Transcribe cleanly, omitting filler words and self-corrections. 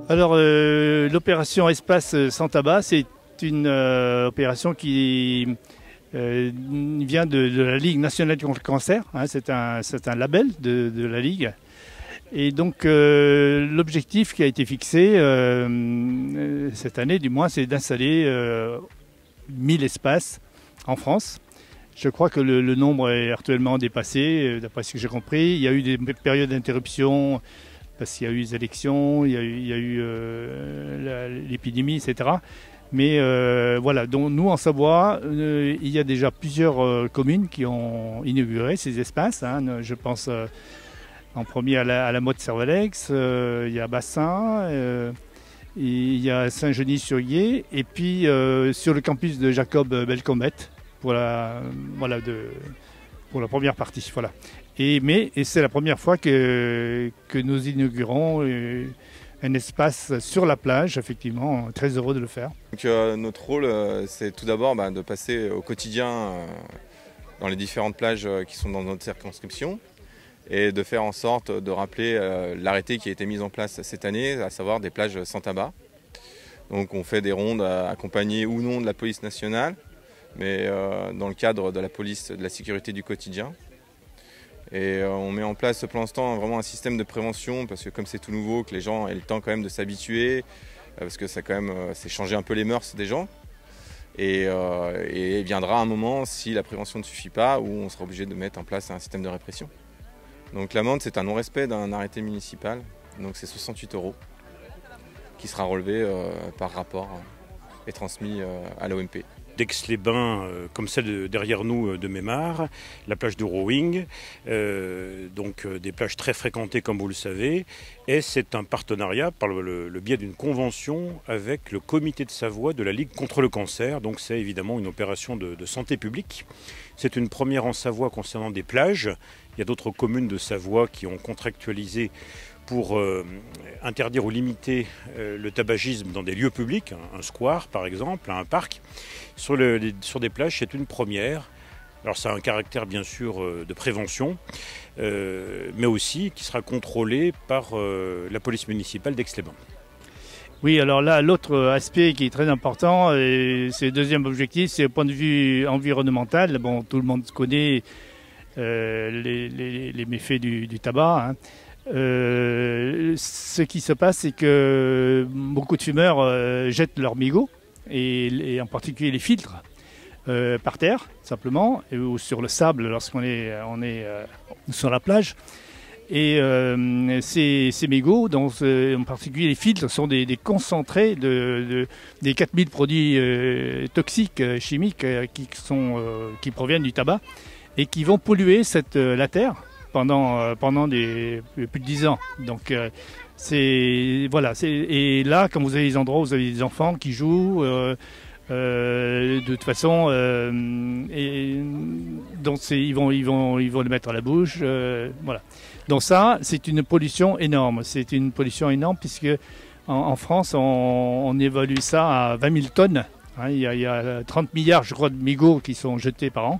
Alors, l'opération Espace sans tabac, c'est une opération qui vient de la Ligue nationale contre le cancer. Hein, c'est un label de la Ligue. Et donc, l'objectif qui a été fixé cette année, du moins, c'est d'installer 1000 espaces en France. Je crois que le nombre est actuellement dépassé, d'après ce que j'ai compris. Il y a eu des périodes d'interruption parce qu'il y a eu les élections, il y a eu l'épidémie, etc. Mais voilà, donc nous en Savoie, il y a déjà plusieurs communes qui ont inauguré ces espaces. Hein. Je pense en premier à la Motte-Servolex, il y a Bassin, il y a Saint-Genis-sur-Yé, et puis sur le campus de Jacob Belcombette pour la première partie. Voilà. Et c'est la première fois que nous inaugurons un espace sur la plage, effectivement, très heureux de le faire. Donc, notre rôle, c'est tout d'abord de passer au quotidien dans les différentes plages qui sont dans notre circonscription et de faire en sorte de rappeler l'arrêté qui a été mis en place cette année, à savoir des plages sans tabac. Donc on fait des rondes accompagnées ou non de la police nationale, mais dans le cadre de la police de la sécurité du quotidien. Et on met en place pour l'instant vraiment un système de prévention parce que comme c'est tout nouveau, que les gens aient le temps quand même de s'habituer, parce que ça quand même c'est changer un peu les mœurs des gens. Et il viendra un moment, si la prévention ne suffit pas, où on sera obligé de mettre en place un système de répression. Donc l'amende, c'est un non-respect d'un arrêté municipal, donc c'est 68 € qui sera relevé par rapport et transmis à l'OMP. D'Aix-les-Bains, comme celle derrière nous de Mémar, la plage de Rowing, donc des plages très fréquentées comme vous le savez, et c'est un partenariat par le biais d'une convention avec le comité de Savoie de la Ligue contre le cancer, donc c'est évidemment une opération de santé publique. C'est une première en Savoie concernant des plages. Il y a d'autres communes de Savoie qui ont contractualisé pour interdire ou limiter le tabagisme dans des lieux publics, un square par exemple, un parc. Sur des plages, c'est une première. Alors ça a un caractère bien sûr de prévention, mais aussi qui sera contrôlé par la police municipale d'Aix-les-Bains. Oui, alors là, l'autre aspect qui est très important, et c'est le deuxième objectif, c'est au point de vue environnemental. Bon, tout le monde connaît les méfaits du tabac. Hein. Ce qui se passe, c'est que beaucoup de fumeurs jettent leurs mégots, et en particulier les filtres, par terre, simplement, ou sur le sable lorsqu'on est sur la plage. Et ces mégots, en particulier les filtres, sont des concentrés des 4000 produits toxiques, chimiques, qui proviennent du tabac et qui vont polluer la terre pendant plus de 10 ans. Donc voilà. Et là, quand vous avez des endroits où vous avez des enfants qui jouent, de toute façon, donc ils vont le mettre à la bouche, voilà. Donc ça, c'est une pollution énorme. C'est une pollution énorme puisque en France, on évalue ça à 20 000 tonnes. Hein, il y a 30 milliards, je crois, de mégots qui sont jetés par an.